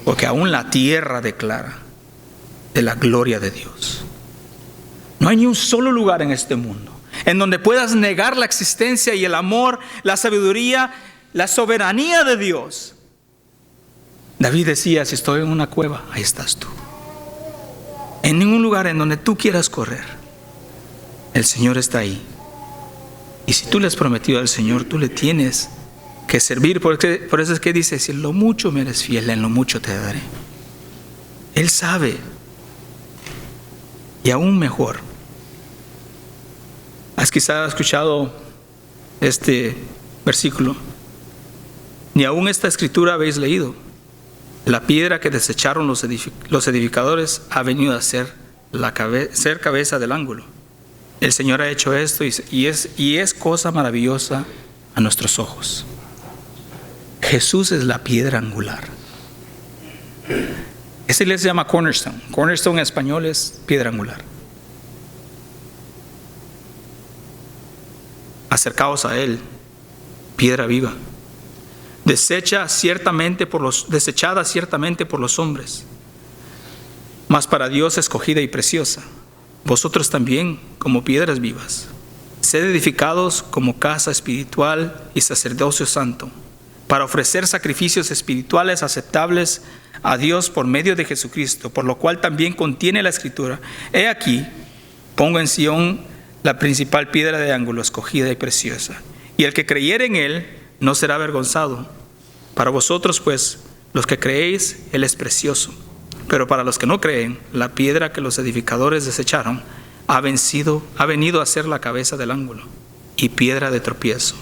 Speaker 2: Porque aún la tierra declara de la gloria de Dios. No hay ni un solo lugar en este mundo en donde puedas negar la existencia y el amor, la sabiduría, la soberanía de Dios. David decía, si estoy en una cueva, ahí estás tú. En ningún lugar en donde tú quieras correr, el Señor está ahí. Y si tú le has prometido al Señor, tú le tienes que servir. Por eso es que dice, si en lo mucho me eres fiel, en lo mucho te daré. Él sabe. Y aún mejor, has quizás escuchado este versículo. Ni aún esta escritura habéis leído. La piedra que desecharon los edificadores ha venido a ser cabeza del ángulo. El Señor ha hecho esto y es cosa maravillosa a nuestros ojos. Jesús es la piedra angular. Esta iglesia se llama Cornerstone. Cornerstone en español es piedra angular. Acercaos a Él, piedra viva, desechada ciertamente por los hombres, mas para Dios escogida y preciosa. Vosotros también, como piedras vivas, sed edificados como casa espiritual y sacerdocio santo, para ofrecer sacrificios espirituales aceptables a Dios por medio de Jesucristo, por lo cual también contiene la Escritura. He aquí, pongo en Sión la principal piedra de ángulo, escogida y preciosa, y el que creyere en Él no será avergonzado. Para vosotros, pues, los que creéis, Él es precioso. Pero para los que no creen, la piedra que los edificadores desecharon ha venido a ser la cabeza del ángulo, y piedra de tropiezo,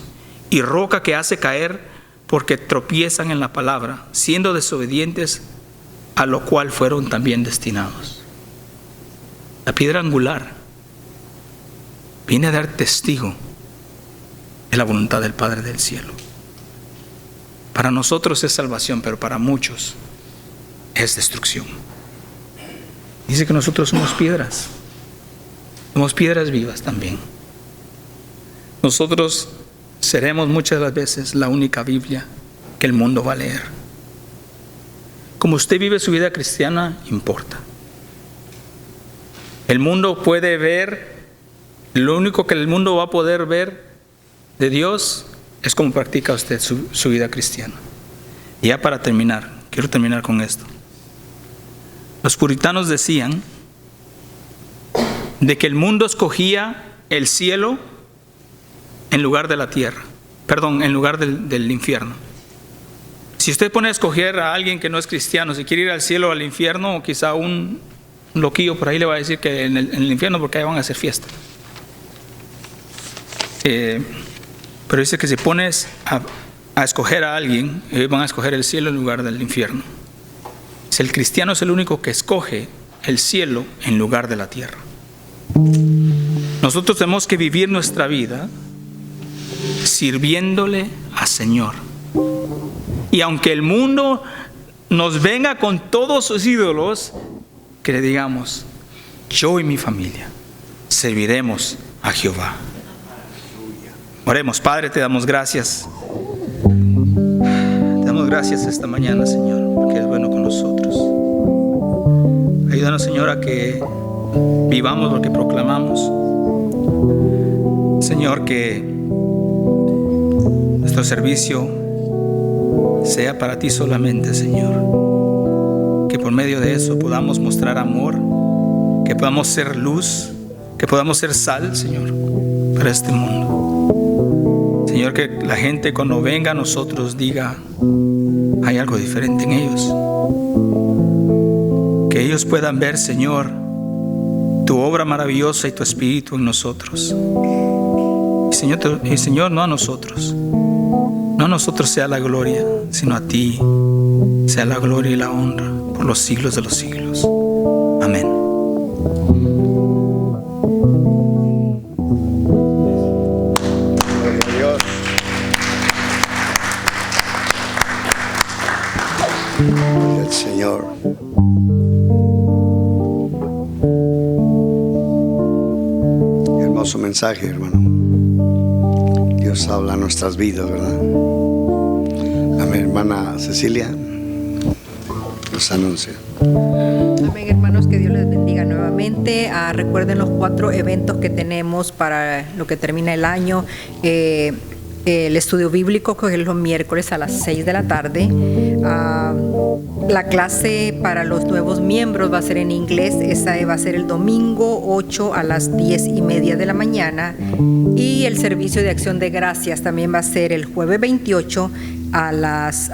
Speaker 2: y roca que hace caer, porque tropiezan en la palabra, siendo desobedientes, a lo cual fueron también destinados. La piedra angular viene a dar testigo de la voluntad del Padre del cielo. Para nosotros es salvación, pero para muchos es destrucción. Dice que nosotros somos piedras vivas también. Nosotros seremos muchas de las veces la única Biblia que el mundo va a leer. Como usted vive su vida cristiana, importa. El mundo puede ver, lo único que el mundo va a poder ver de Dios es cómo practica usted su vida cristiana. Y ya para terminar, quiero terminar con esto. Los puritanos decían de que el mundo escogía el cielo en lugar de la tierra, en lugar del infierno. Si usted pone a escoger a alguien que no es cristiano, si quiere ir al cielo o al infierno, o quizá un loquillo por ahí le va a decir que en el infierno, porque ahí van a hacer fiesta. Pero dice que si pones a escoger a alguien, van a escoger el cielo en lugar del infierno. Si el cristiano es el único que escoge el cielo en lugar de la tierra. Nosotros tenemos que vivir nuestra vida sirviéndole al Señor. Y aunque el mundo nos venga con todos sus ídolos, que le digamos: yo y mi familia serviremos a Jehová. Oremos. Padre, te damos gracias. Te damos gracias esta mañana, Señor, porque es bueno con nosotros. Ayúdanos, Señor, a que vivamos lo que proclamamos. Señor, que nuestro servicio sea para ti solamente, Señor. Que por medio de eso podamos mostrar amor, que podamos ser luz, que podamos ser sal, Señor, para este mundo. Señor, que la gente cuando venga a nosotros diga: hay algo diferente en ellos. Que ellos puedan ver, Señor, tu obra maravillosa y tu espíritu en nosotros. Y Señor, no a nosotros. No a nosotros sea la gloria, sino a ti sea la gloria y la honra por los siglos de los siglos. Amén.
Speaker 3: Gloria a Dios. Gloria al Señor. Hermoso mensaje, hermano. Dios habla en nuestras vidas, ¿verdad? A mi hermana Cecilia nos anuncia.
Speaker 4: Amén, hermanos, que Dios les bendiga nuevamente. Recuerden los 4 eventos que tenemos para lo que termina el año. El estudio bíblico, que es los miércoles a las 6 de la tarde. La clase para los nuevos miembros va a ser en inglés. Esa va a ser el domingo 8 a las 10:30 de la mañana. Y el servicio de acción de gracias también va a ser el jueves 28 a las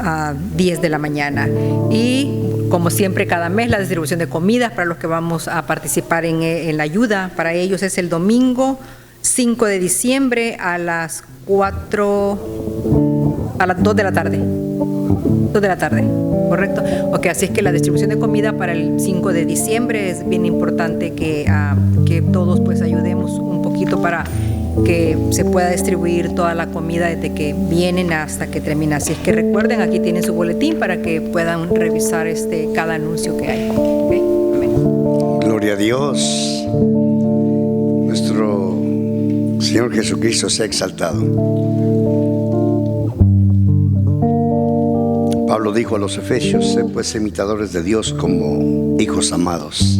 Speaker 4: 10 de la mañana. Y como siempre, cada mes la distribución de comidas para los que vamos a participar en la ayuda para ellos es el domingo 5 de diciembre a las 2 de la tarde. 2 de la tarde, ¿correcto? Ok, así es que la distribución de comida para el 5 de diciembre es bien importante que todos pues ayudemos un poquito para que se pueda distribuir toda la comida desde que vienen hasta que termina. Así es que recuerden, aquí tienen su boletín para que puedan revisar cada anuncio que hay. ¿Okay? Amén.
Speaker 3: Gloria a Dios. Nuestro Señor Jesucristo sea exaltado. Pablo dijo a los Efesios: sed pues imitadores de Dios como hijos amados,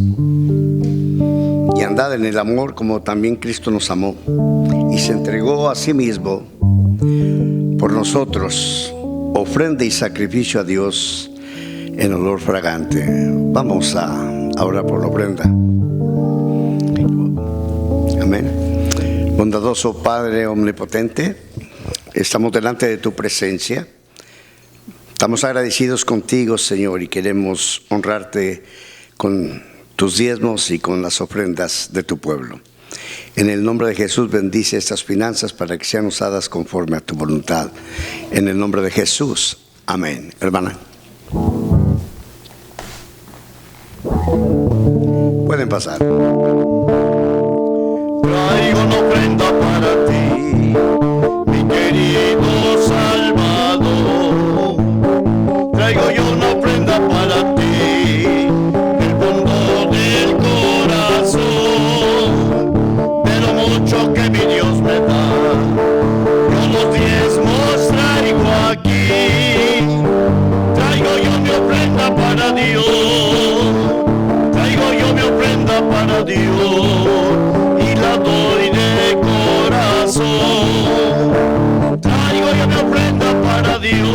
Speaker 3: y andad en el amor como también Cristo nos amó y se entregó a sí mismo por nosotros, ofrenda y sacrificio a Dios en olor fragante. Vamos a orar por la ofrenda. Amén. Bondadoso Padre omnipotente, estamos delante de tu presencia. Estamos agradecidos contigo, Señor, y queremos honrarte con tus diezmos y con las ofrendas de tu pueblo. En el nombre de Jesús, bendice estas finanzas para que sean usadas conforme a tu voluntad. En el nombre de Jesús, amén. Hermana, pueden pasar.
Speaker 5: Traigo una ofrenda para ti, mi querido Salvador. Traigo yo una ofrenda para ti, el fondo del corazón, de lo mucho que mi Dios me da. Yo los para Dios y la doy de corazón. Traigo yo mi ofrenda para Dios,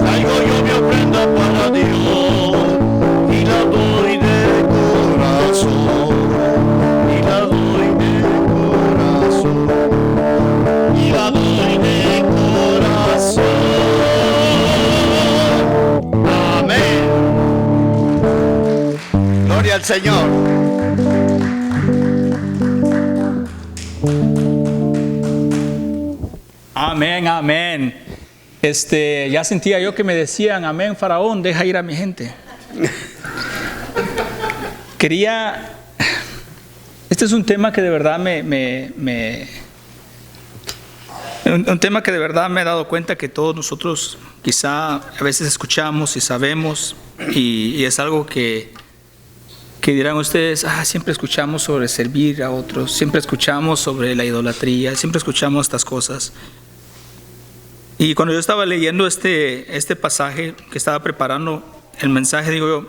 Speaker 5: traigo yo mi ofrenda para Dios y la doy de corazón, y la doy de corazón, y la doy de corazón. Amén. Gloria al Señor.
Speaker 1: Amén, amén. Ya sentía yo que me decían, amén, Faraón, deja ir a mi gente. Este es un tema que de verdad un tema que de verdad me he dado cuenta que todos nosotros quizá a veces escuchamos y sabemos, y es algo que dirán ustedes, siempre escuchamos sobre servir a otros, siempre escuchamos sobre la idolatría, siempre escuchamos estas cosas. Y cuando yo estaba leyendo este pasaje, que estaba preparando el mensaje, digo yo,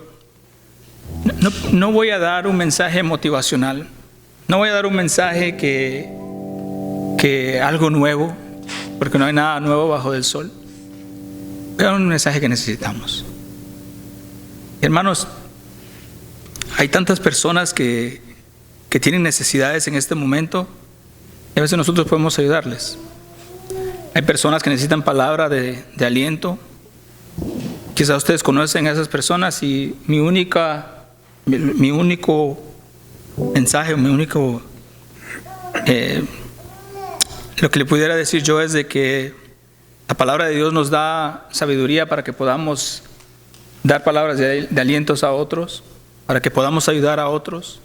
Speaker 1: no voy a dar un mensaje motivacional, no voy a dar un mensaje que algo nuevo, porque no hay nada nuevo bajo el sol. Voy a dar un mensaje que necesitamos. Hermanos, hay tantas personas que tienen necesidades en este momento, y a veces nosotros podemos ayudarles. Hay personas que necesitan palabra de aliento. Quizás ustedes conocen a esas personas, y mi único mensaje, lo que le pudiera decir yo es de que la palabra de Dios nos da sabiduría para que podamos dar palabras de alientos a otros, para que podamos ayudar a otros.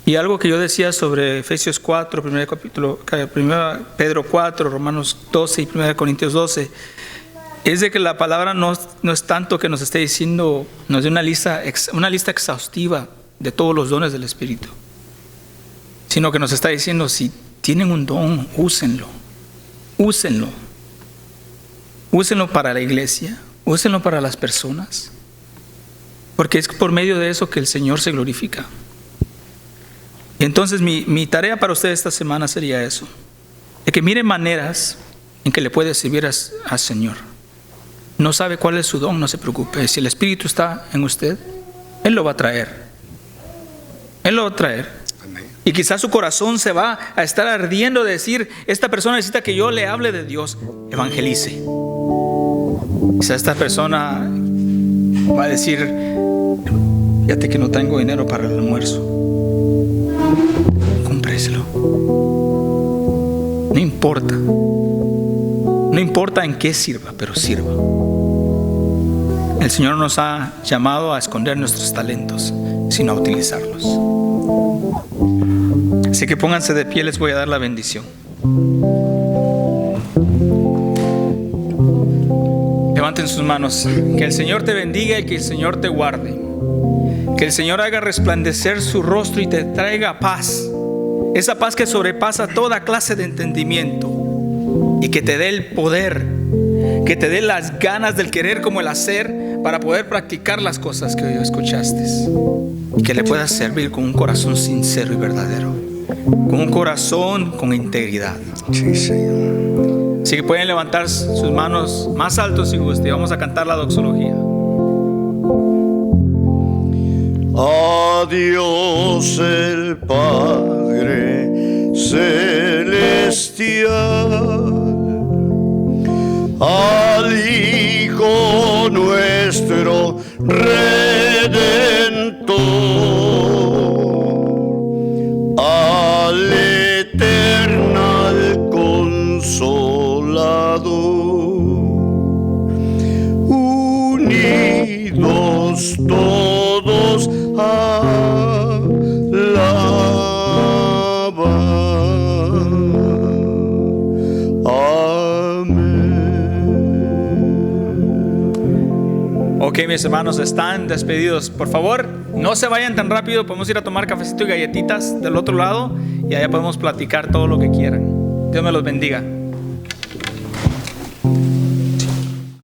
Speaker 1: Y algo que yo decía sobre Efesios 4, primer capítulo, 1 Pedro 4, Romanos 12 y 1 Corintios 12, es de que la palabra no es tanto que nos esté diciendo, nos dé una lista exhaustiva de todos los dones del Espíritu, sino que nos está diciendo, si tienen un don, úsenlo para la iglesia, úsenlo para las personas, porque es por medio de eso que el Señor se glorifica. Y entonces mi tarea para ustedes esta semana sería eso, de que miren maneras en que le puede servir al Señor. No sabe cuál es su don, no se preocupe. Si el Espíritu está en usted, Él lo va a traer. Amén. Y quizás su corazón se va a estar ardiendo de decir, esta persona necesita que yo le hable de Dios, evangelice. Quizás esta persona va a decir, fíjate que no tengo dinero para el almuerzo, cómpreselo. No importa en qué sirva, pero sirva. El Señor nos ha llamado a esconder nuestros talentos, sino a utilizarlos. Así que pónganse de pie, les voy a dar la bendición. Levanten sus manos. Que el Señor te bendiga y que el Señor te guarde. Que el Señor haga resplandecer su rostro y te traiga paz. Esa paz que sobrepasa toda clase de entendimiento. Y que te dé el poder, que te dé las ganas del querer como el hacer, para poder practicar las cosas que hoy escuchaste. Y que le puedas servir con un corazón sincero y verdadero, con un corazón con integridad.
Speaker 3: Sí, Señor.
Speaker 1: Así que pueden levantar sus manos más altos si guste. Vamos a cantar la doxología.
Speaker 5: A Dios el Padre celestial, al Hijo nuestro Redentor, al eternal Consolador, unidos todos
Speaker 1: Ok, mis hermanos, están despedidos. Por favor, no se vayan tan rápido. Podemos ir a tomar cafecito y galletitas del otro lado y allá podemos platicar todo lo que quieran. Dios me los bendiga.